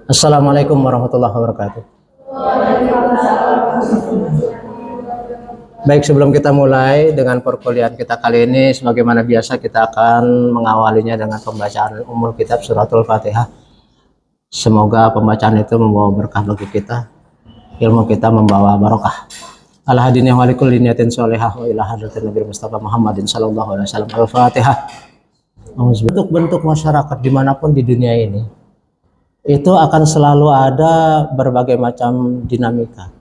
Assalamualaikum warahmatullahi wabarakatuh. Baik, sebelum kita mulai dengan perkuliahan kita kali ini, sebagaimana biasa kita akan mengawalinya dengan pembacaan Ummul Kitab Suratul Fatihah. Semoga pembacaan itu membawa berkah bagi kita, ilmu kita membawa barokah. Al-hadini wa likulli niyatin sholihah wa ila hadratin Nabi Mustafa Muhammadin sallallahu alaihi wasallam. Al-Fatihah. Bentuk-bentuk masyarakat dimanapun di dunia ini itu akan selalu ada berbagai macam dinamika.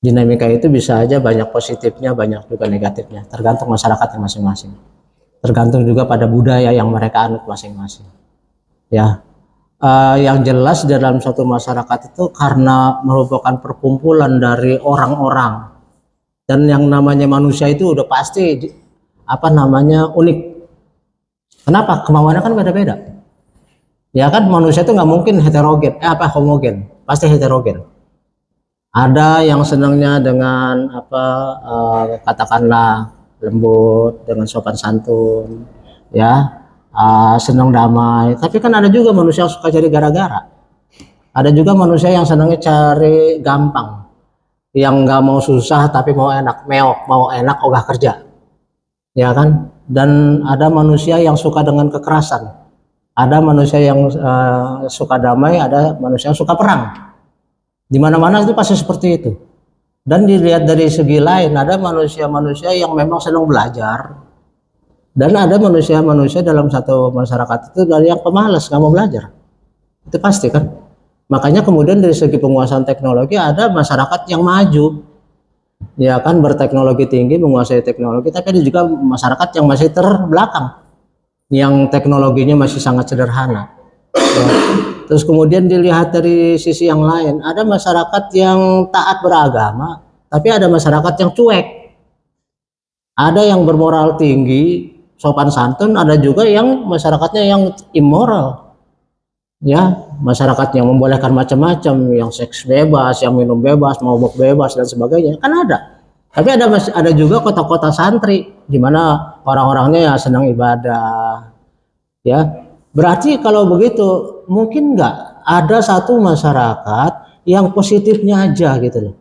Dinamika itu bisa aja banyak positifnya, banyak juga negatifnya, tergantung masyarakatnya masing-masing. Tergantung juga pada budaya yang mereka anut masing-masing. Ya, yang jelas dalam suatu masyarakat itu karena merupakan perkumpulan dari orang-orang, dan yang namanya manusia itu udah pasti unik. Kenapa? Kemauannya kan beda-beda. Ya kan, manusia itu nggak mungkin heterogen, homogen, pasti heterogen. Ada yang senangnya dengan katakanlah lembut, dengan sopan santun, ya, senang damai. Tapi kan ada juga manusia yang suka cari gara-gara. Ada juga manusia yang senangnya cari gampang, yang nggak mau susah tapi mau enak, mau enak ogah kerja, ya kan. Dan ada manusia yang suka dengan kekerasan. Ada manusia yang suka damai, ada manusia yang suka perang. Di mana-mana itu pasti seperti itu. Dan dilihat dari segi lain, ada manusia-manusia yang memang senang belajar, dan ada manusia-manusia dalam satu masyarakat itu dari yang pemalas, nggak mau belajar. Itu pasti kan. Makanya kemudian dari segi penguasaan teknologi ada masyarakat yang maju, ya kan, berteknologi tinggi, menguasai teknologi, tapi ada juga masyarakat yang masih terbelakang, yang teknologinya masih sangat sederhana. Ya. Terus kemudian dilihat dari sisi yang lain, ada masyarakat yang taat beragama, tapi ada masyarakat yang cuek. Ada yang bermoral tinggi, sopan santun, ada juga yang masyarakatnya yang immoral. Ya, masyarakat yang membolehkan macam-macam, yang seks bebas, yang minum bebas, mabuk bebas dan sebagainya. Kan ada. Tapi ada juga kota-kota santri di mana orang-orangnya ya senang ibadah. Ya. Berarti kalau begitu mungkin nggak ada satu masyarakat yang positifnya aja gitu loh.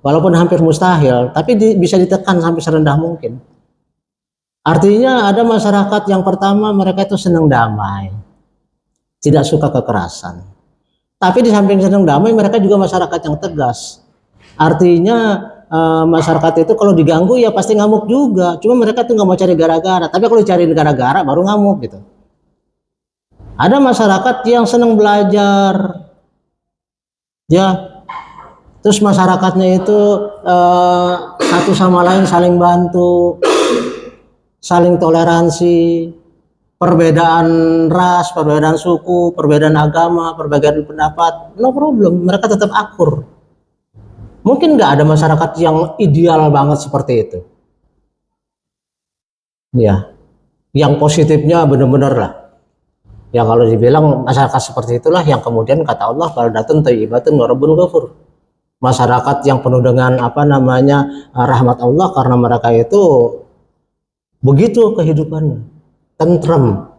Walaupun hampir mustahil, tapi bisa ditekan sampai serendah mungkin. Artinya ada masyarakat yang pertama mereka itu senang damai, tidak suka kekerasan. Tapi di samping senang damai mereka juga masyarakat yang tegas. Artinya masyarakat itu kalau diganggu ya pasti ngamuk juga. Cuma mereka tuh nggak mau cari gara-gara. Tapi kalau dicari gara-gara baru ngamuk gitu. Ada masyarakat yang senang belajar, ya, terus masyarakatnya itu satu sama lain saling bantu, saling toleransi, perbedaan ras, perbedaan suku, perbedaan agama, perbedaan pendapat, no problem, mereka tetap akur. Mungkin nggak ada masyarakat yang ideal banget seperti itu, ya, yang positifnya benar-benar lah. Ya kalau dibilang masyarakat seperti itulah yang kemudian kata Allah baldatun thayyibatun wa rabbun ghafur. Masyarakat yang penuh dengan rahmat Allah karena mereka itu begitu kehidupannya, tentrem,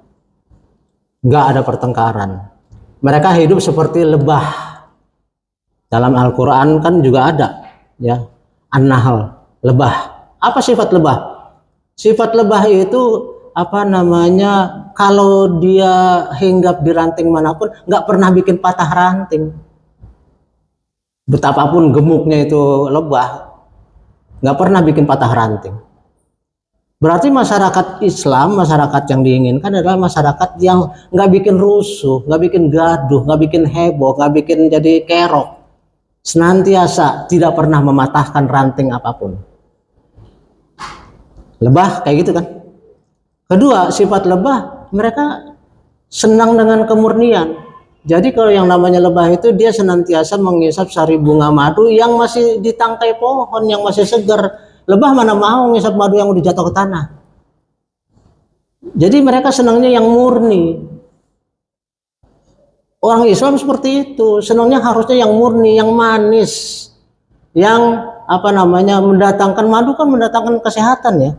nggak ada pertengkaran. Mereka hidup seperti lebah. Dalam Al-Quran kan juga ada, ya, An-Nahl, lebah. Apa sifat lebah? Sifat lebah itu kalau dia hinggap di ranting manapun nggak pernah bikin patah ranting. Betapapun gemuknya itu lebah, nggak pernah bikin patah ranting. Berarti masyarakat Islam, masyarakat yang diinginkan adalah masyarakat yang nggak bikin rusuh, nggak bikin gaduh, nggak bikin heboh, nggak bikin jadi kerok. Senantiasa tidak pernah mematahkan ranting apapun. Lebah kayak gitu kan. Kedua, sifat lebah, mereka senang dengan kemurnian. Jadi kalau yang namanya lebah itu dia senantiasa menghisap sari bunga madu yang masih di tangkai pohon, yang masih segar. Lebah mana mau ngisap madu yang udah jatuh ke tanah. Jadi mereka senangnya yang murni. Orang Islam seperti itu, senangnya harusnya yang murni, yang manis, yang mendatangkan madu kan mendatangkan kesehatan ya.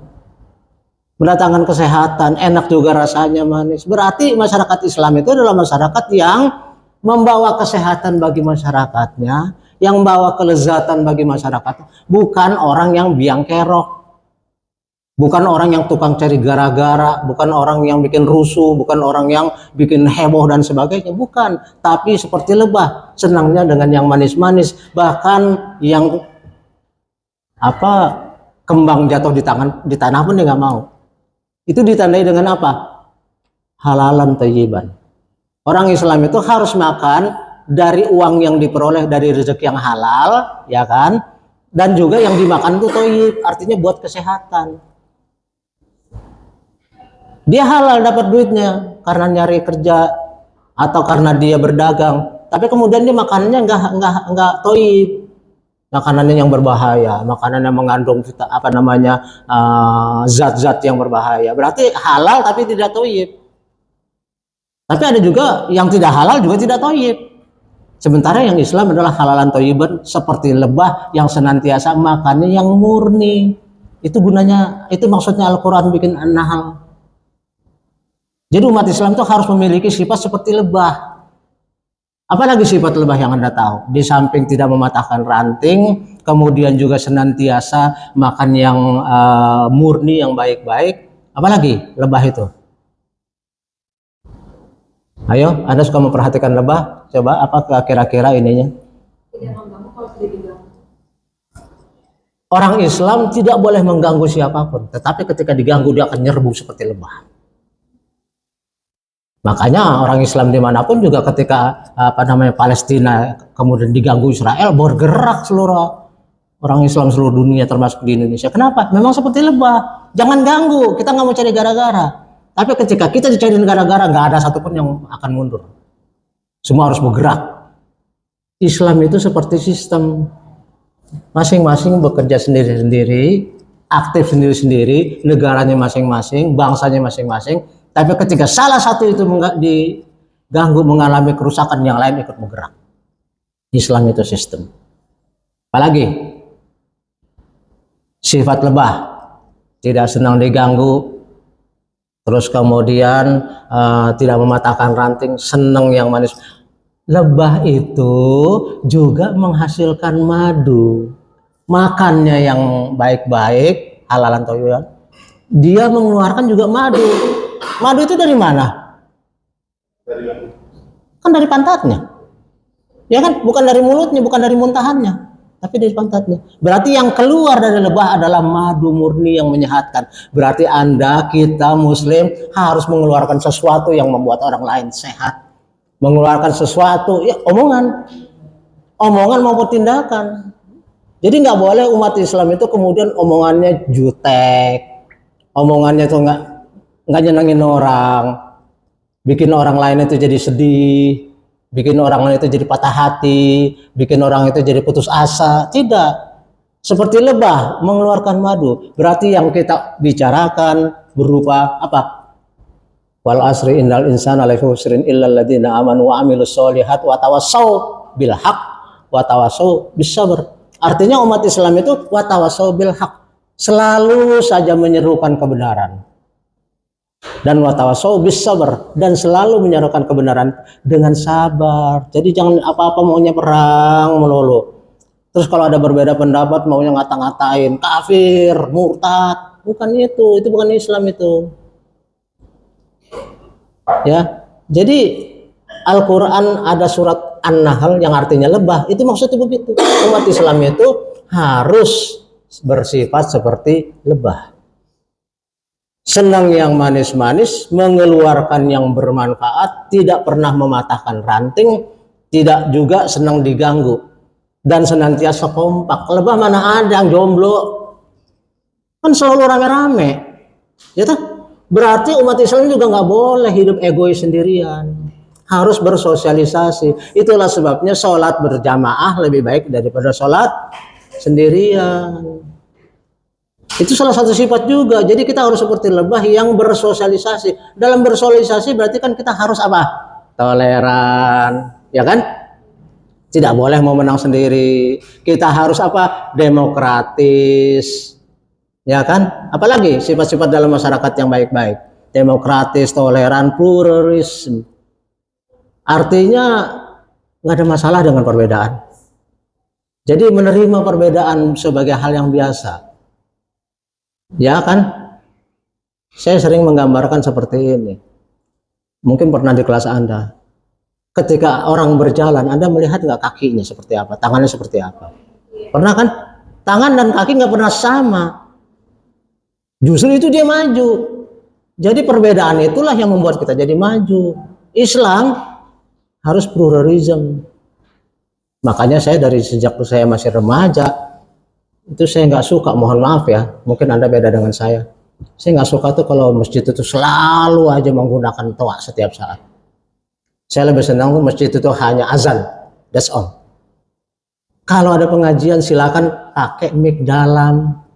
mendatangkan kesehatan, enak juga rasanya, manis. Berarti masyarakat Islam itu adalah masyarakat yang membawa kesehatan bagi masyarakatnya, yang membawa kelezatan bagi masyarakat, bukan orang yang biang kerok. Bukan orang yang tukang cari gara-gara, bukan orang yang bikin rusuh, bukan orang yang bikin heboh dan sebagainya, bukan. Tapi seperti lebah, senangnya dengan yang manis-manis, bahkan yang apa kembang jatuh di tanah pun dia nggak mau. Itu ditandai dengan apa? Halalan thayyiban. Orang Islam itu harus makan dari uang yang diperoleh dari rezeki yang halal, ya kan? Dan juga yang dimakan itu thayyib, artinya buat kesehatan. Dia halal dapat duitnya karena nyari kerja atau karena dia berdagang, tapi kemudian dia makanannya nggak thayyib, makanannya yang berbahaya, makanan yang mengandung zat-zat yang berbahaya. Berarti halal tapi tidak thayyib. Tapi ada juga yang tidak halal juga tidak thayyib. Sementara yang Islam adalah halalan thayyiban, seperti lebah yang senantiasa makannya yang murni. Itu gunanya, itu maksudnya Al-Quran bikin An-Nahl. Jadi umat Islam itu harus memiliki sifat seperti lebah. Apalagi sifat lebah yang Anda tahu? Di samping tidak mematahkan ranting, kemudian juga senantiasa makan yang murni, yang baik-baik. Apalagi lebah itu? Ayo, Anda suka memperhatikan lebah? Coba apa kira-kira ininya? Orang Islam tidak boleh mengganggu siapapun, tetapi ketika diganggu dia akan nyerbu seperti lebah. Makanya orang Islam dimanapun juga ketika Palestina kemudian diganggu Israel, bergerak seluruh orang Islam seluruh dunia termasuk di Indonesia. Kenapa? Memang seperti lebah. Jangan ganggu. Kita nggak mau cari gara-gara. Tapi ketika kita dicari gara-gara, nggak ada satupun yang akan mundur. Semua harus bergerak. Islam itu seperti sistem, masing-masing bekerja sendiri-sendiri, aktif sendiri-sendiri, negaranya masing-masing, bangsanya masing-masing. Tapi ketika salah satu itu diganggu, mengalami kerusakan, yang lain ikut bergerak. Islam itu sistem. Apalagi sifat lebah, tidak senang diganggu, terus kemudian tidak mematahkan ranting, senang yang manis. Lebah itu juga menghasilkan madu. Makannya yang baik-baik, halalan thayyiban, dia mengeluarkan juga madu. Madu itu dari mana? Kan dari pantatnya. Ya kan? Bukan dari mulutnya, bukan dari muntahannya, tapi dari pantatnya. Berarti yang keluar dari lebah adalah madu murni yang menyehatkan. Berarti Anda, kita Muslim harus mengeluarkan sesuatu yang membuat orang lain sehat. Mengeluarkan sesuatu, ya omongan maupun tindakan. Jadi nggak boleh umat Islam itu kemudian omongannya jutek, omongannya itu nggak nyenengin orang, bikin orang lain itu jadi sedih, bikin orang lain itu jadi patah hati, bikin orang itu jadi putus asa. Tidak. Seperti lebah mengeluarkan madu. Berarti yang kita bicarakan berupa apa? Wal asri innal insana lafi khusrin illal ladzina amanu wa amilus solihat wa tawassau bil haq wa tawassau bis sabr. Artinya umat Islam itu wa tawassau bil haq, selalu saja menyerukan kebenaran. Dan watawasau bis sabar, dan selalu menyerukan kebenaran dengan sabar. Jadi jangan apa-apa maunya perang melulu. Terus kalau ada berbeda pendapat maunya ngata-ngatain kafir, murtad. Bukan itu bukan Islam itu. Ya. Jadi Al-Qur'an ada surat An-Nahl yang artinya lebah, itu maksudnya begitu. Umat Islam itu harus bersifat seperti lebah. Senang yang manis-manis, mengeluarkan yang bermanfaat, tidak pernah mematahkan ranting, tidak juga senang diganggu, dan senantiasa kompak. Lebah mana ada yang jomblo? Kan selalu rame-rame. Ya toh? Berarti umat Islam juga nggak boleh hidup egois sendirian. Harus bersosialisasi. Itulah sebabnya sholat berjamaah lebih baik daripada sholat sendirian. Itu salah satu sifat juga. Jadi kita harus seperti lebah yang bersosialisasi. Dalam bersosialisasi berarti kan kita harus apa? Toleran, ya kan? Tidak boleh mau menang sendiri. Kita harus apa? Demokratis. Ya kan? Apalagi sifat-sifat dalam masyarakat yang baik-baik, demokratis, toleran, pluralisme. Artinya nggak ada masalah dengan perbedaan. Jadi menerima perbedaan sebagai hal yang biasa. Ya kan? Saya sering menggambarkan seperti ini. Mungkin pernah di kelas Anda. Ketika orang berjalan, Anda melihat nggak kakinya seperti apa, tangannya seperti apa? Pernah kan? Tangan dan kaki nggak pernah sama. Justru itu dia maju. Jadi perbedaan itulah yang membuat kita jadi maju. Islam harus pluralisme. Makanya saya dari sejak saya masih remaja, itu saya nggak suka, mohon maaf ya, mungkin Anda beda dengan saya nggak suka tuh kalau masjid itu selalu aja menggunakan toa setiap saat. Saya lebih senang tuh masjid itu hanya azan, that's all. Kalau ada pengajian silakan pakai mic dalam.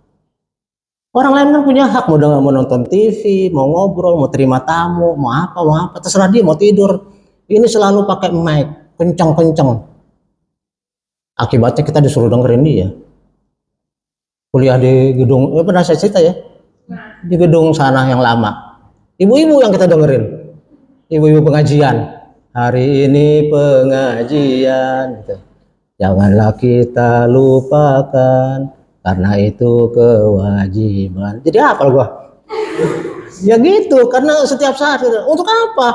Orang lain kan punya hak, mau nonton TV, mau ngobrol, mau terima tamu, mau apa, terserah dia, mau tidur. Ini selalu pakai mic, kencang-kencang. Akibatnya kita disuruh dengerin dia. Kuliah di gedung, pernah saya cerita ya, di gedung sana yang lama. Ibu-ibu yang kita dengerin, ibu-ibu pengajian. Hari ini pengajian, gitu. Janganlah kita lupakan, karena itu kewajiban. Jadi apa gua? Ya gitu, karena setiap saat gitu. Untuk apa?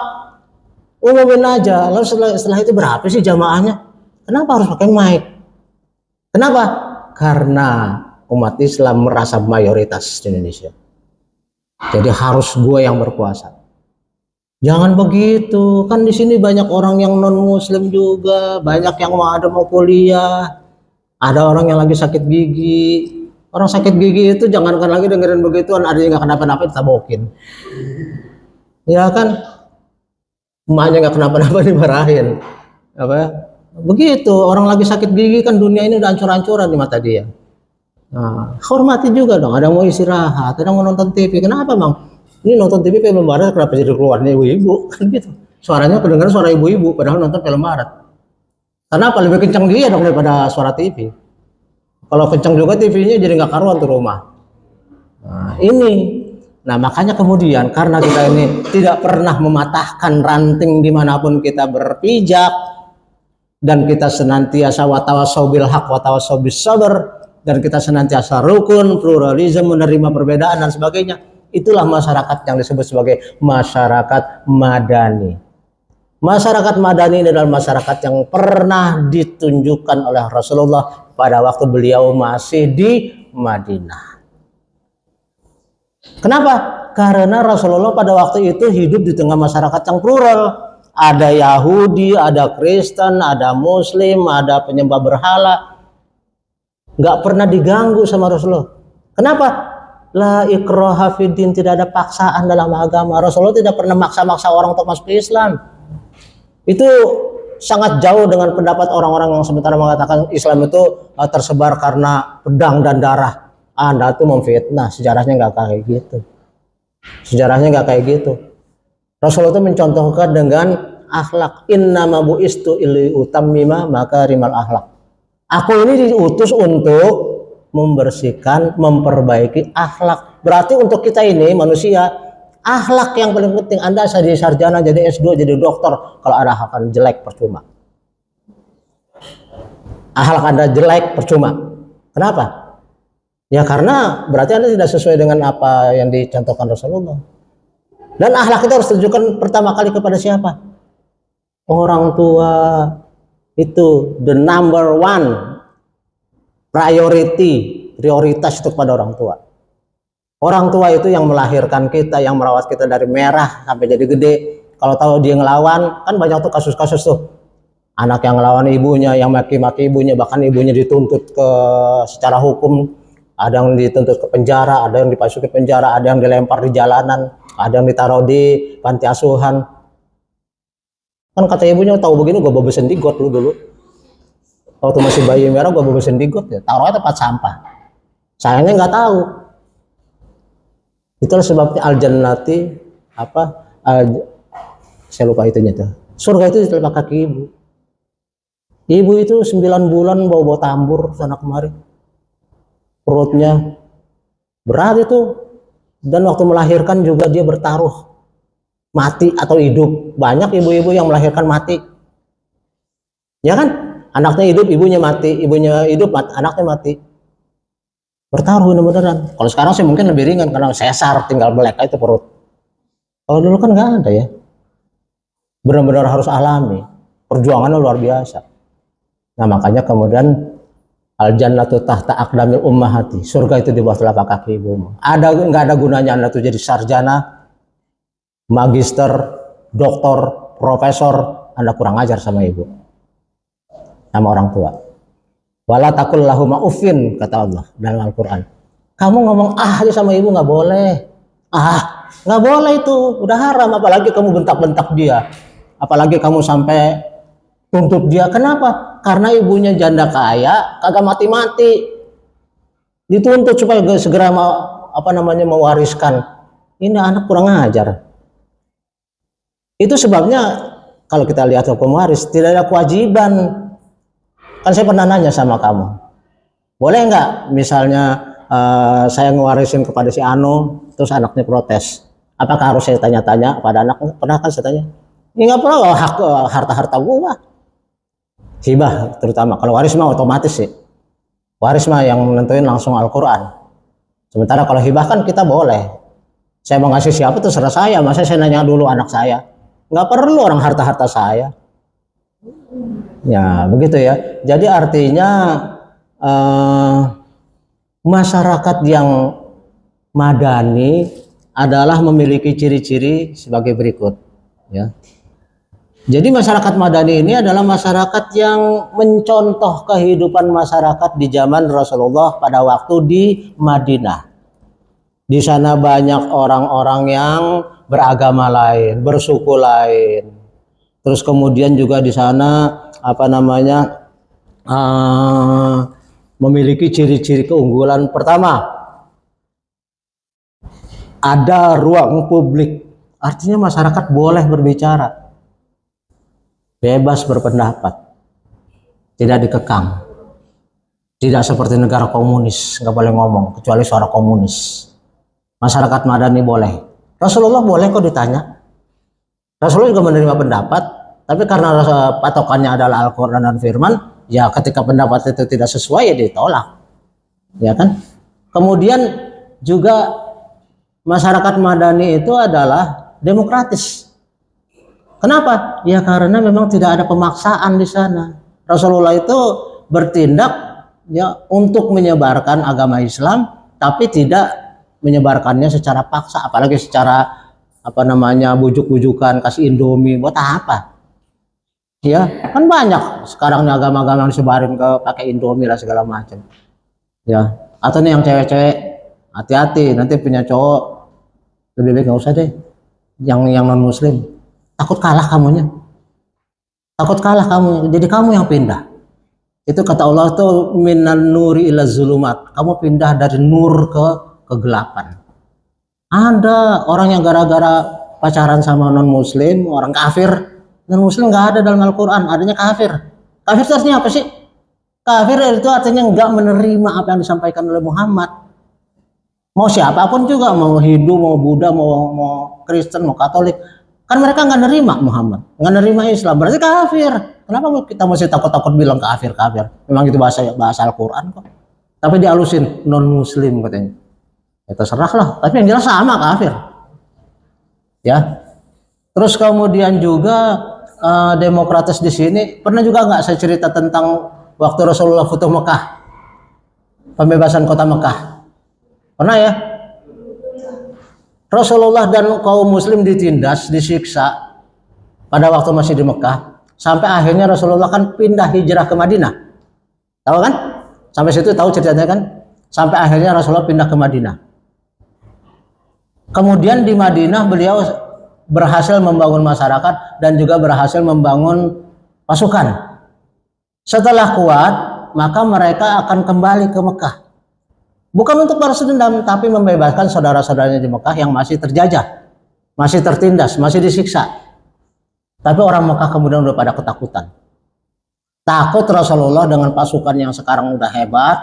Umumin aja. Lalu setelah itu berapa sih jamaahnya? Kenapa harus pakai mic? Kenapa? Karena umat Islam merasa mayoritas di Indonesia. Jadi harus gue yang berkuasa. Jangan begitu, kan di sini banyak orang yang non muslim juga, banyak yang mau kuliah, ada orang yang lagi sakit gigi. Orang sakit gigi itu jangankan lagi dengerin begituan, ada yang nggak kenapa-napa ditabokin. Ya kan, emaknya nggak kenapa-napa dimarahin. Apa? Begitu, orang lagi sakit gigi kan dunia ini udah hancur-hancuran di mata dia. Nah, hormati juga dong, ada yang mau istirahat, ada yang mau nonton TV. Kenapa bang? Ini nonton TV film barat, kenapa jadi keluarnya ibu-ibu? Kan gitu. Suaranya kedengaran suara ibu-ibu, padahal nonton film barat. Karena apa? Lebih kencang dia dong daripada suara TV. Kalau kencang juga TV-nya jadi nggak karuan tuh rumah. Nah, ini. Nah makanya kemudian karena kita ini tidak pernah mematahkan ranting dimanapun kita berpijak, dan kita senantiasa watawasau bil haq watawasau bis sabr, dan kita senantiasa rukun, pluralisme, menerima perbedaan dan sebagainya. Itulah masyarakat yang disebut sebagai masyarakat madani. Masyarakat madani adalah masyarakat yang pernah ditunjukkan oleh Rasulullah pada waktu beliau masih di Madinah. Kenapa? Karena Rasulullah pada waktu itu hidup di tengah masyarakat yang plural. Ada Yahudi, ada Kristen, ada Muslim, ada penyembah berhala. Nggak pernah diganggu sama Rasulullah. Kenapa? La ikraha fiddin, tidak ada paksaan dalam agama. Rasulullah tidak pernah maksa-maksa orang untuk masuk Islam. Itu sangat jauh dengan pendapat orang-orang yang sementara mengatakan Islam itu tersebar karena pedang dan darah. Anda tuh memfitnah, sejarahnya nggak kayak gitu. Sejarahnya nggak kayak gitu. Rasulullah itu mencontohkan dengan akhlak. Innama bu'istu ili utammima makarimal akhlak. Aku ini diutus untuk membersihkan, memperbaiki akhlak. Berarti untuk kita ini manusia, akhlak yang paling penting. Anda jadi sarjana, jadi S2, jadi dokter, kalau ada akan jelek percuma. Akhlak Anda jelek percuma. Kenapa? Ya karena berarti Anda tidak sesuai dengan apa yang dicontohkan Rasulullah. Dan akhlak itu harus tunjukkan pertama kali kepada siapa? Orang tua. Itu the number one prioritas itu kepada orang tua. Orang tua itu yang melahirkan kita, yang merawat kita dari merah sampai jadi gede. Kalau tahu dia ngelawan, kan banyak tuh kasus-kasus tuh. Anak yang ngelawan ibunya, yang maki-maki ibunya, bahkan ibunya dituntut ke secara hukum. Ada yang dituntut ke penjara, ada yang dipasuki penjara, ada yang dilempar di jalanan, ada yang ditaruh di panti asuhan. Kan kata ibunya, tahu begini gue bebesin di got dulu. Waktu masih bayi merah gue bebesin di got ya, taruhnya tempat sampah. Sayangnya nggak tahu. Itulah sebabnya al-jannati saya lupa itunya tuh. Surga itu di telapak kaki ibu. Ibu itu 9 bulan bawa tambur sana kemari. Perutnya Berat itu. Dan waktu melahirkan juga dia bertaruh mati atau hidup. Banyak ibu-ibu yang melahirkan mati. Ya kan? Anaknya hidup, ibunya mati. Ibunya hidup, anaknya mati. Bertaruh bener-beneran. Kalau sekarang sih mungkin lebih ringan karena sesar, tinggal melek itu perut. Kalau dulu kan nggak ada ya. Benar-benar harus alami. Perjuangannya luar biasa. Nah makanya kemudian al jannatu tahta aqdamil ummahati. Surga itu di bawah telapak kaki ibumu. Nggak ada gunanya Anda tuh jadi sarjana, magister, doktor, profesor, Anda kurang ajar sama ibu, sama orang tua. Wala taqul lahuma uffin, kata Allah dalam Al-Qur'an. Kamu ngomong aja sama ibu nggak boleh. Nggak boleh itu, udah haram. Apalagi kamu bentak-bentak dia, apalagi kamu sampai tuntut dia. Kenapa? Karena ibunya janda kaya, kagak mati-mati, dituntut supaya segera mewariskan. Ini anak kurang ajar. Itu sebabnya kalau kita lihat hukum waris tidak ada kewajiban. Kan saya pernah nanya sama kamu, boleh nggak misalnya saya ngewarisin kepada si Ano, terus anaknya protes, apakah harus saya tanya-tanya pada anak? Pernah kan saya tanya? Ya nggak perlu, hak harta-harta gua. Hibah terutama, kalau waris mah otomatis sih. Waris mah yang menentuin langsung Al-Quran. Sementara kalau hibah kan kita boleh. Saya mau ngasih siapa tuh serah saya, masa saya nanya dulu anak saya? Nggak perlu orang harta-harta saya. Ya begitu ya. Jadi artinya masyarakat yang madani adalah memiliki ciri-ciri sebagai berikut. Ya. Jadi masyarakat madani ini adalah masyarakat yang mencontoh kehidupan masyarakat di zaman Rasulullah pada waktu di Madinah. Di sana banyak orang-orang yang beragama lain, bersuku lain. Terus kemudian juga di sana memiliki ciri-ciri keunggulan. Pertama, ada ruang publik. Artinya masyarakat boleh berbicara, bebas berpendapat, tidak dikekang. Tidak seperti negara komunis, nggak boleh ngomong kecuali suara komunis. Masyarakat madani boleh. Rasulullah boleh kok ditanya. Rasulullah juga menerima pendapat, tapi karena patokannya adalah Al-Quran dan Firman, ya ketika pendapat itu tidak sesuai ya ditolak, ya kan? Kemudian juga masyarakat madani itu adalah demokratis. Kenapa? Ya karena memang tidak ada pemaksaan di sana. Rasulullah itu bertindak ya untuk menyebarkan agama Islam, tapi tidak menyebarkannya secara paksa, apalagi secara bujuk-bujukan, kasih Indomie buat apa? Ya kan banyak sekarang agama-agama yang disebarin ke pakai Indomie lah segala macam. Ya atau nih yang cewek-cewek hati-hati nanti punya cowok, lebih baik nggak usah deh yang non Muslim. Takut kalah kamunya, takut kalah kamu, jadi kamu yang pindah. Itu kata Allah tuh minan nuri ila zulumat, kamu pindah dari nur ke kegelapan. Ada orang yang gara-gara pacaran sama non Muslim, orang kafir. Non Muslim nggak ada dalam Al-Quran, adanya kafir. Kafir itu artinya apa sih? Kafir itu artinya nggak menerima apa yang disampaikan oleh Muhammad. Mau siapapun juga, mau Hindu, mau Buddha, mau Kristen, mau Katolik, kan mereka nggak nerima Muhammad, nggak nerima Islam, berarti kafir. Kenapa kita masih takut-takut bilang kafir? Memang itu bahasa Al-Quran kok. Tapi dihalusin non Muslim katanya. Ya terserah lah, tapi yang jelas sama kafir. Ya. Terus kemudian juga demokratis di sini. Pernah juga nggak saya cerita tentang waktu Rasulullah Futuh Mekah, pembebasan kota Mekah? Pernah ya? Rasulullah dan kaum muslim ditindas, disiksa pada waktu masih di Mekah, sampai akhirnya Rasulullah kan pindah hijrah ke Madinah. Tahu kan? Sampai situ tahu ceritanya kan? Sampai akhirnya Rasulullah pindah ke Madinah. Kemudian di Madinah beliau berhasil membangun masyarakat dan juga berhasil membangun pasukan. Setelah kuat, maka mereka akan kembali ke Mekah. Bukan untuk balas dendam, tapi membebaskan saudara-saudaranya di Mekah yang masih terjajah, masih tertindas, masih disiksa. Tapi orang Mekah kemudian udah pada ketakutan. Takut Rasulullah dengan pasukan yang sekarang udah hebat,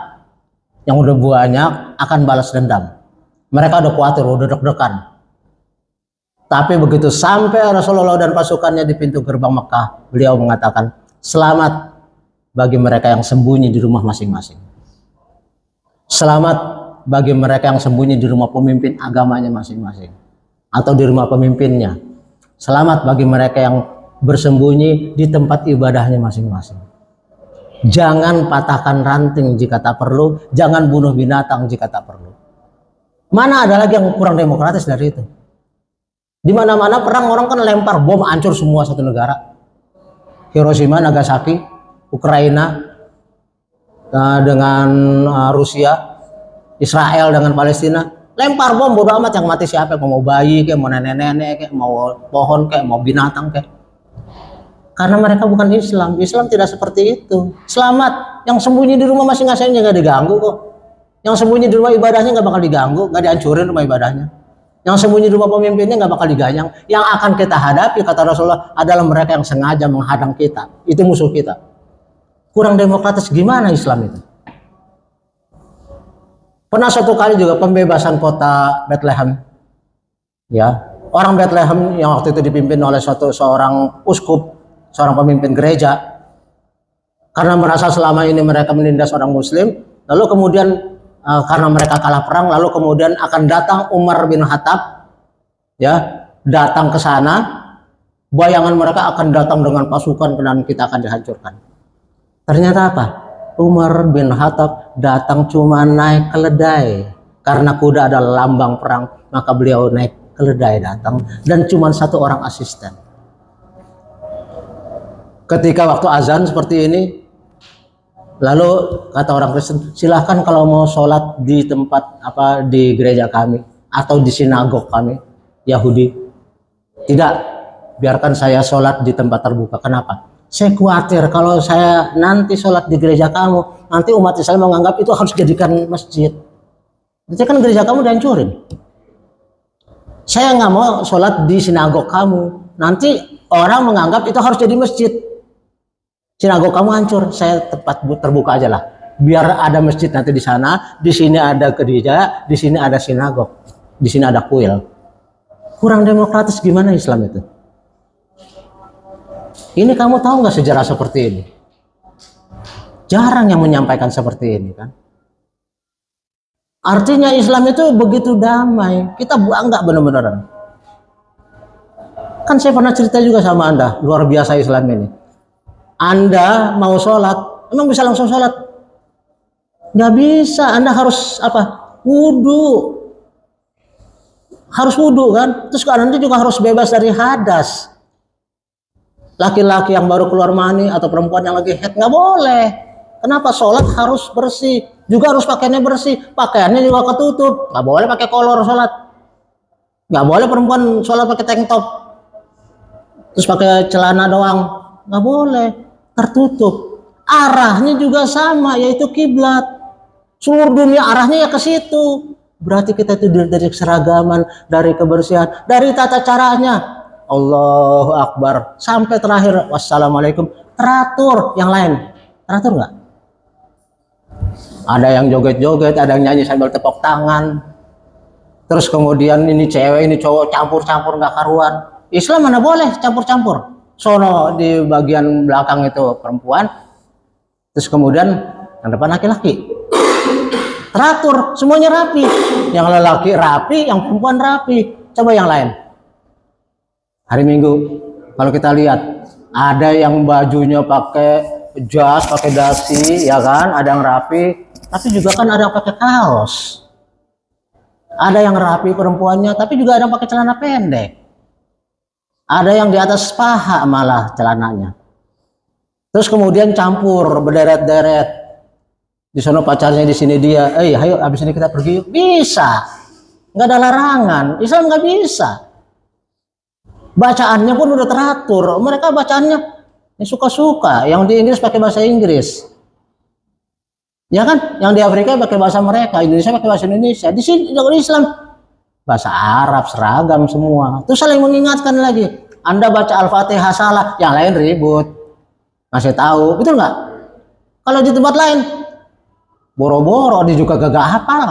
yang udah banyak, akan balas dendam. Mereka udah khawatir, udah deg-degan. Tapi begitu sampai Rasulullah dan pasukannya di pintu gerbang Mekah, beliau mengatakan, selamat bagi mereka yang sembunyi di rumah masing-masing. Selamat bagi mereka yang sembunyi di rumah pemimpin agamanya masing-masing. Atau di rumah pemimpinnya. Selamat bagi mereka yang bersembunyi di tempat ibadahnya masing-masing. Jangan patahkan ranting jika tak perlu, jangan bunuh binatang jika tak perlu. Mana ada lagi yang kurang demokratis dari itu? Di mana-mana perang orang kan lempar bom, hancur semua satu negara. Hiroshima, Nagasaki, Ukraina dengan Rusia, Israel dengan Palestina, lempar bom, bodo amat yang mati siapa, mau bayi kayak, mau nenek-nenek kayak, mau pohon kayak, mau binatang kayak. Karena mereka bukan Islam. Islam tidak seperti itu. Selamat, yang sembunyi di rumah masing-masing nggak diganggu kok. Yang sembunyi di rumah ibadahnya nggak bakal diganggu, nggak dihancurin rumah ibadahnya. Yang sembunyi di rumah pemimpinnya nggak bakal diganyang. Yang akan kita hadapi, kata Rasulullah, adalah mereka yang sengaja menghadang kita. Itu musuh kita. Kurang demokratis gimana Islam itu? Pernah satu kali juga pembebasan kota Bethlehem. Ya, orang Bethlehem yang waktu itu dipimpin oleh seorang uskup, seorang pemimpin gereja, karena merasa selama ini mereka menindas orang muslim, lalu kemudian karena mereka kalah perang, lalu kemudian akan datang Umar bin Khattab, ya, datang ke sana, bayangan mereka akan datang dengan pasukan dan kita akan dihancurkan. Ternyata apa? Umar bin Khattab datang cuma naik keledai, karena kuda adalah lambang perang, maka beliau naik keledai datang, dan cuma satu orang asisten. Ketika waktu azan seperti ini, lalu kata orang Kristen, silahkan kalau mau sholat di tempat di gereja kami atau di sinagog kami Yahudi. Tidak, biarkan saya sholat di tempat terbuka. Kenapa? Saya khawatir kalau saya nanti sholat di gereja kamu, nanti umat Islam menganggap itu harus dijadikan masjid. Jadi kan gereja kamu dihancurin. Saya nggak mau sholat di sinagog kamu, nanti orang menganggap itu harus jadi masjid. Sinagog kamu hancur, saya tempat terbuka aja lah. Biar ada masjid nanti di sana, di sini ada gereja, di sini ada sinagog, di sini ada kuil. Kurang demokratis gimana Islam itu? Ini kamu tahu nggak sejarah seperti ini? Jarang yang menyampaikan seperti ini kan? Artinya Islam itu begitu damai. Kita bangga benar-benar. Kan saya pernah cerita juga sama Anda, luar biasa Islam ini. Anda mau sholat, emang bisa langsung sholat? Nggak bisa, Anda harus apa? Wudhu. Harus wudhu kan? Terus Anda juga harus bebas dari hadas. Laki-laki yang baru keluar mani atau perempuan yang lagi haid nggak boleh. Kenapa? Sholat harus bersih. Juga harus pakaiannya bersih. Pakaiannya juga ketutup. Nggak boleh pakai kolor sholat. Nggak boleh perempuan sholat pakai tank top. Terus pakai celana doang. Nggak boleh. Tertutup. Arahnya juga sama, yaitu kiblat. Seluruh dunia arahnya ya ke situ. Berarti kita itu dari keseragaman, dari kebersihan, dari tata caranya. Allahu Akbar. Sampai terakhir, wassalamualaikum. Teratur. Yang lain, teratur nggak? Ada yang joget-joget, ada yang nyanyi sambil tepuk tangan. Terus kemudian ini cewek, ini cowok campur-campur nggak karuan. Islam mana boleh campur-campur. Sono di bagian belakang itu perempuan, terus kemudian yang depan laki-laki. Teratur, semuanya rapi. Yang lelaki rapi, yang perempuan rapi. Coba yang lain. Hari Minggu, kalau kita lihat, ada yang bajunya pakai jas, pakai dasi, ya kan? Ada yang rapi, tapi juga kan ada yang pakai kaos. Ada yang rapi perempuannya, tapi juga ada yang pakai celana pendek. Ada yang di atas paha malah celananya. Terus kemudian campur, berderet-deret. Di sana pacarnya, di sini dia. Ayo habis ini kita pergi yuk. Bisa. Nggak ada larangan. Islam nggak bisa. Bacaannya pun udah teratur. Mereka bacaannya ya suka-suka. Yang di Inggris pakai bahasa Inggris. Ya kan? Yang di Afrika pakai bahasa mereka. Indonesia pakai bahasa Indonesia. Di sini di Islam bahasa Arab, seragam semua. Terus saling mengingatkan lagi. Anda baca Al-Fatihah salah, yang lain ribut. Masih tahu, betul nggak? Kalau di tempat lain, boro-boro dia juga gak hafal.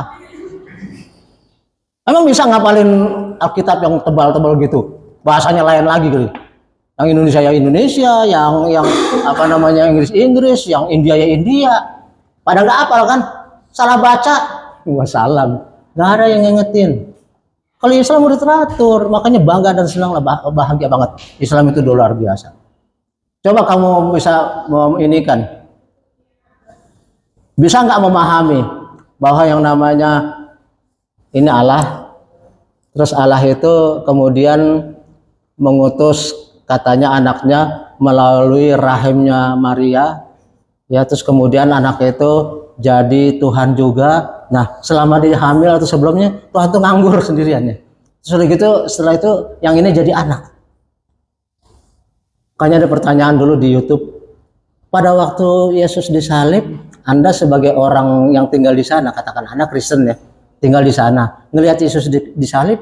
Emang bisa ngapalin Alkitab yang tebal-tebal gitu? Bahasanya lain lagi kali. Yang Indonesia ya Indonesia, yang apa namanya Inggris Inggris, yang India ya India. Pada nggak hafal kan? Salah baca, wassalam. Nggak ada yang ngingetin. Kalau Islam udah teratur, makanya bangga dan senang lah, bahagia banget. Islam itu luar biasa. Coba kamu bisa ini bisa nggak memahami bahwa yang namanya ini Allah, terus Allah itu kemudian mengutus katanya anaknya melalui rahimnya Maria, ya terus kemudian anak itu jadi Tuhan juga. Nah selama dia hamil atau sebelumnya Tuhan tuh nganggur sendirian ya. Setelah itu yang ini jadi anak. Makanya ada pertanyaan dulu di YouTube. Pada waktu Yesus disalib, Anda sebagai orang yang tinggal di sana, katakan Anda Kristen ya, tinggal di sana, ngelihat Yesus disalib,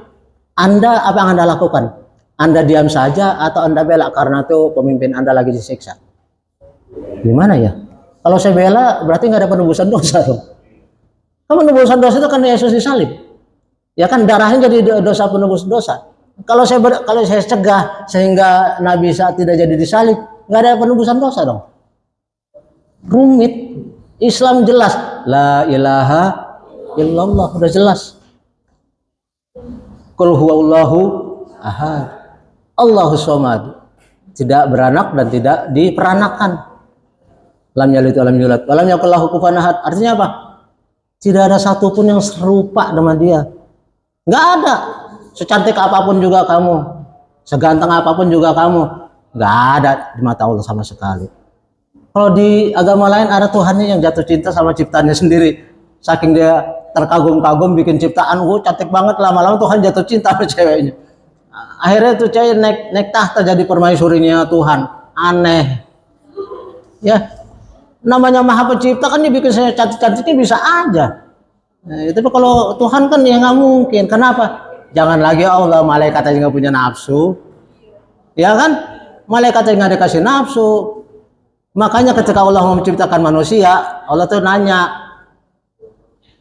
Anda apa yang Anda lakukan? Anda diam saja atau Anda bela karena itu pemimpin Anda lagi disiksa? Gimana ya? Kalau saya bela berarti nggak ada penebusan dosa dong. Kalau penebusan dosa itu kan Yesus disalib. Ya kan darahnya jadi dosa penebus dosa. Kalau saya cegah sehingga Nabi saat tidak jadi disalib, nggak ada penebusan dosa dong. Rumit. Islam jelas, la ilaha illallah, udah jelas. Qul huwallahu ahad, Allahus somad, tidak beranak dan tidak diperanakan. Lam yalid walam yulad walam yakul lahu kufuwan ahad. Artinya apa? Tidak ada satupun yang serupa dengan dia. Nggak ada. Secantik apapun juga kamu, seganteng apapun juga kamu, nggak ada di mata Allah sama sekali. Kalau di agama lain ada Tuhannya yang jatuh cinta sama ciptaannya sendiri. Saking dia terkagum-kagum bikin ciptaan, cantik banget, lama-lama Tuhan jatuh cinta sama ceweknya. Akhirnya tuh cewek naik tahta jadi permaisurinya Tuhan. Aneh. Ya, namanya Maha Pencipta kan dia bikin saya cantik-cantiknya bisa aja. Nah, tapi kalau Tuhan kan ya nggak mungkin. Kenapa? Jangan lagi Allah malaikat aja nggak punya nafsu, ya kan? Malaikat aja nggak dikasih nafsu. Makanya ketika Allah menciptakan manusia, Allah tuh nanya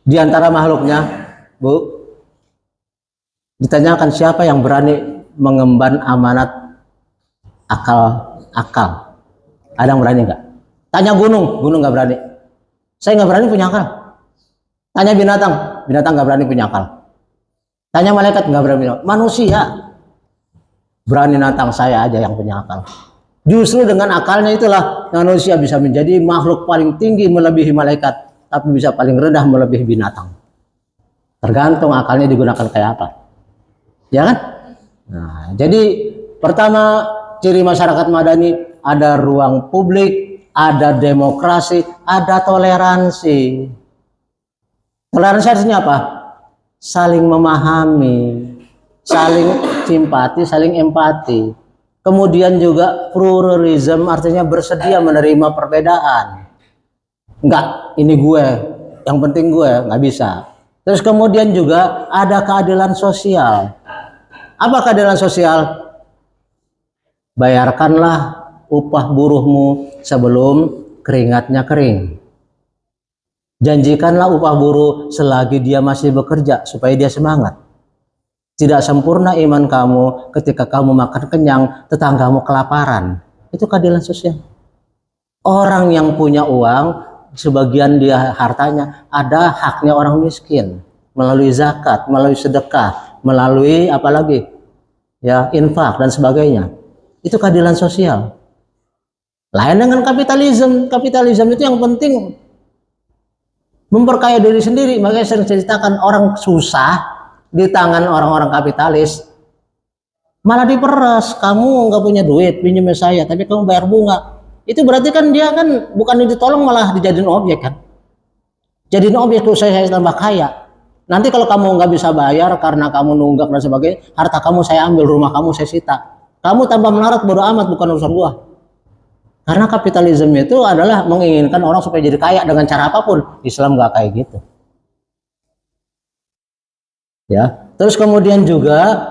di antara makhluknya, Bu, ditanyakan siapa yang berani mengemban amanat akal. Ada yang berani nggak? Tanya gunung nggak berani. Saya nggak berani punya akal. Tanya binatang nggak berani punya akal. Tanya malaikat nggak berani. Manusia berani nantang, saya aja yang punya akal. Justru dengan akalnya itulah manusia bisa menjadi makhluk paling tinggi melebihi malaikat, tapi bisa paling rendah melebihi binatang. Tergantung akalnya digunakan kayak apa. Ya kan? Nah, jadi pertama ciri masyarakat madani ada ruang publik, ada demokrasi, ada toleransi. Toleransi artinya apa? Saling memahami, saling simpati, saling empati. Kemudian juga pluralism artinya bersedia menerima perbedaan. Enggak, ini gue, yang penting gue, nggak bisa. Terus kemudian juga ada keadilan sosial. Apa keadilan sosial? Bayarkanlah upah buruhmu sebelum keringatnya kering. Janjikanlah upah buruh selagi dia masih bekerja supaya dia semangat. Tidak sempurna iman kamu ketika kamu makan kenyang, tetanggamu kelaparan. Itu keadilan sosial. Orang yang punya uang, sebagian dia hartanya, ada haknya orang miskin melalui zakat, melalui sedekah, melalui apalagi ya infak dan sebagainya. Itu keadilan sosial. Lain dengan kapitalisme. Kapitalisme itu yang penting memperkaya diri sendiri. Makanya saya ceritakan orang susah di tangan orang-orang kapitalis malah diperas. Kamu nggak punya duit, pinjamnya saya, tapi kamu bayar bunga. Itu berarti kan dia kan bukan ditolong, malah dijadiin objek kan. Jadiin objek tuh saya tambah kaya. Nanti kalau kamu nggak bisa bayar karena kamu nunggak dan sebagainya, harta kamu saya ambil, rumah kamu saya sita. Kamu tambah melarat, bodo amat, bukan urusan gua. Karena kapitalisme itu adalah menginginkan orang supaya jadi kaya dengan cara apapun. Islam nggak kayak gitu. Ya, terus kemudian juga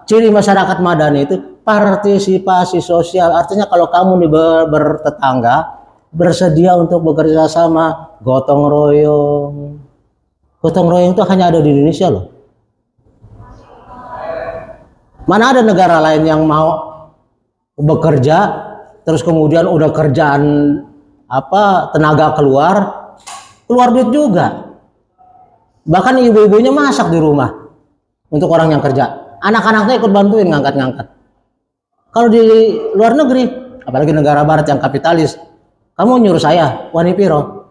ciri masyarakat madani itu partisipasi sosial. Artinya kalau kamu bertetangga bersedia untuk bekerja sama, gotong royong. Gotong royong itu hanya ada di Indonesia loh. Mana ada negara lain yang mau bekerja terus kemudian udah kerjaan tenaga keluar duit juga. Bahkan ibu-ibunya masak di rumah untuk orang yang kerja. Anak-anaknya ikut bantuin ngangkat-ngangkat. Kalau di luar negeri, apalagi negara barat yang kapitalis, kamu nyuruh saya, wani piro?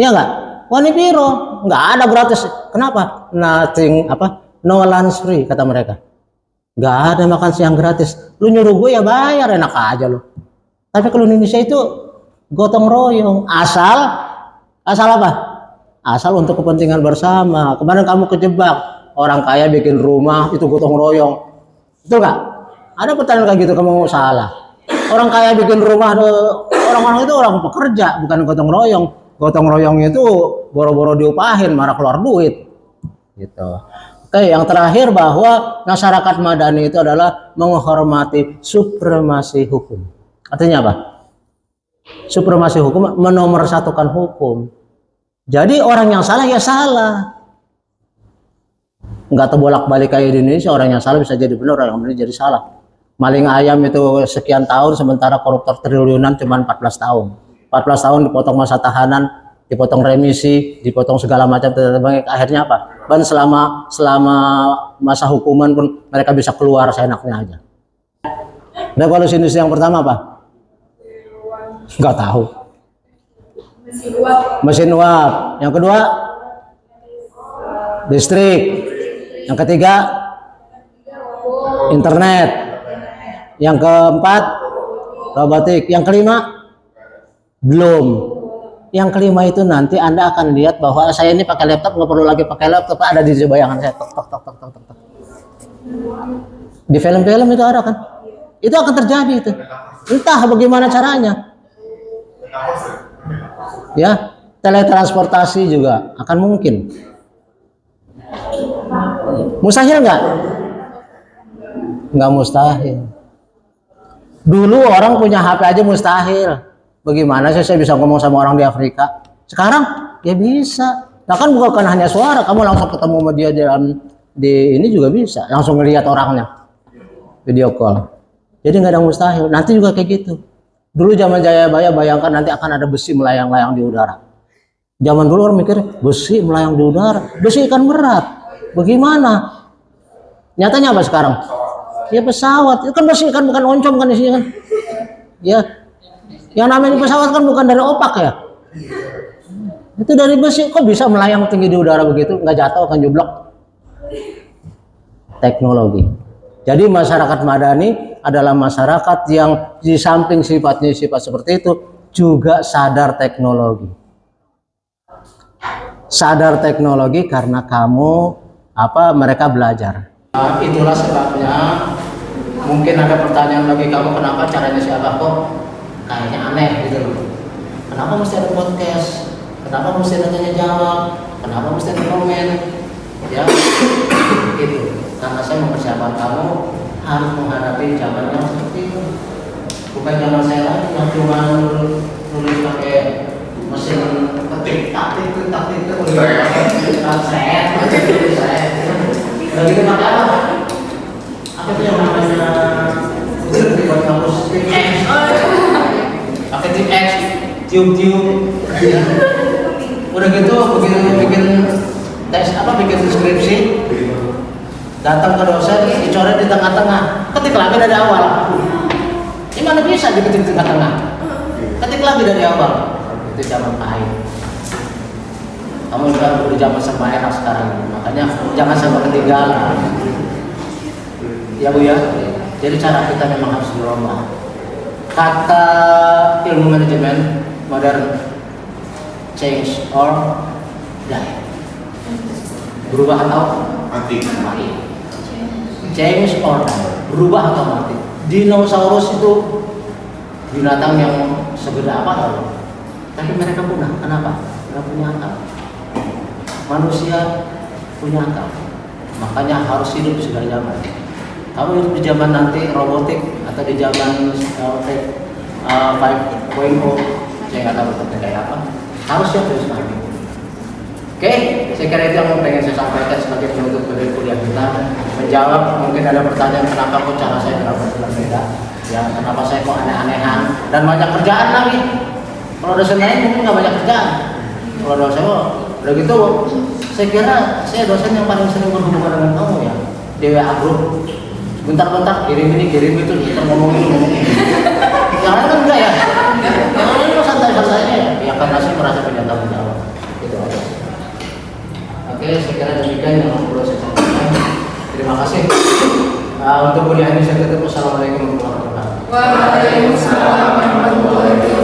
Iya nggak? Wani piro? Nggak ada gratis. Kenapa? Nothing no lunch free kata mereka. Nggak ada makan siang gratis. Lu nyuruh gue ya bayar, enak aja lu. Tapi kalau Indonesia itu gotong royong, asal apa? Asal untuk kepentingan bersama. Kemarin kamu kejebak, orang kaya bikin rumah itu gotong royong. Betul nggak? Ada pertanyaan kayak gitu, kamu salah. Orang kaya bikin rumah, orang-orang itu orang pekerja, bukan gotong royong. Gotong royong itu boro-boro diupahin, marah keluar duit. Gitu. Oke, yang terakhir bahwa masyarakat madani itu adalah menghormati supremasi hukum. Artinya apa? Supremasi hukum menomorsatukan hukum. Jadi orang yang salah ya salah. Nggak terbolak-balik kayak di Indonesia, orang yang salah bisa jadi benar, orang yang benar jadi salah. Maling ayam itu sekian tahun, sementara koruptor triliunan cuma 14 tahun. 14 tahun dipotong masa tahanan, dipotong remisi, dipotong segala macam, akhirnya apa? Dan selama masa hukuman pun mereka bisa keluar seenaknya aja. Revolusi industri yang pertama apa? Nggak tahu. Mesin uap. Yang kedua? Listrik. Yang ketiga? Internet. Yang keempat? Robotik. Yang kelima? Belum. Yang kelima itu nanti Anda akan lihat bahwa saya ini pakai laptop, nggak perlu lagi pakai laptop, ada di bayangan saya. Tok, tok, tok, tok, tok, tok. Di film-film itu ada kan? Itu akan terjadi itu. Entah bagaimana caranya. Ya, teletransportasi juga akan mungkin. Mustahil nggak? Nggak mustahil. Dulu orang punya HP aja mustahil. Bagaimana sih saya bisa ngomong sama orang di Afrika? Sekarang ya bisa. Nah kan bukan hanya suara, kamu langsung ketemu sama dia di ini juga bisa. Langsung ngelihat orangnya. Video call. Jadi nggak ada mustahil. Nanti juga kayak gitu. Dulu zaman Jayabaya bayangkan nanti akan ada besi melayang-layang di udara. Zaman dulu orang mikir besi melayang di udara, besi kan berat. Bagaimana? Nyatanya apa sekarang? Ya pesawat. Itu kan besi kan, bukan oncom kan isinya kan. Ya. Yang namanya pesawat kan bukan dari opak ya. Itu dari besi, kok bisa melayang tinggi di udara begitu, nggak jatuh kan jeblok. Teknologi. Jadi masyarakat madani adalah masyarakat yang di samping sifatnya sifat seperti itu juga sadar teknologi. Sadar teknologi karena mereka belajar. Itulah sebabnya mungkin ada pertanyaan bagi kamu, kenapa caranya siapa kok kayaknya aneh gitu loh. Kenapa mesti ada podcast? Kenapa mesti ada tanya jawab? Kenapa mesti ada komen? Ya, gitu. Karena saya mempersiapkan kamu harus menghadapi zaman yang seperti itu. Bukan zaman saya lagi yang cuma nulis pakai mesin ketik, taktik, saya. Lagi pakai apa? Apa itu yang namanya? Buat kampus tip X. Pakai tip X, tiup-tiup. Udah gitu bikin tes bikin deskripsi. Datang ke dosen, dicoret di tengah-tengah, ketik lagi dari awal. Gimana bisa diketik di tengah-tengah? Ketik lagi dari awal. Itu zaman pahit. Kamu juga udah zaman serba enak sekarang, makanya jangan sampai ketinggalan. Ya Bu ya. Jadi cara kita memang harus dirubah. Kata ilmu manajemen modern, change or die. Berubah atau mati. Change or die, berubah atau mati. Dinosaurus itu binatang yang segede apa tahu, tapi mereka punah. Kenapa? Mereka punya akal. Manusia punya akal, makanya harus hidup di segala zaman. Kamu hidup di zaman nanti robotik atau di zaman 5.0, saya nggak tahu kayak apa. Harus siap dari sekarang. Oke, saya kira itu yang pengen saya sampaikan sebagai penutup dari kuliah kita. Menjawab mungkin ada pertanyaan kenapa kok cara saya berbeda, ya kenapa saya kok aneh-anehan dan banyak kerjaan lagi. Kalau dosen lain mungkin nggak banyak kerjaan. Kalau dosen udah gitu, saya kira saya dosen yang paling sering berhubungan dengan kamu ya di WA group. Bentar-bentar kirim ini kirim itu, kita ngomong ini. Yang lain kan enggak ya? Yang lain kan santai-santainya ya karena saya merasa punya tanggung jawab. Gitu aja. Oke, saya kira demikian yang perlu saya sampaikan. Terima kasih. Untuk kuliah ini saya tutup. Wassalamualaikum warahmatullahi wabarakatuh. Waalaikumsalam warahmatullahi wabarakatuh.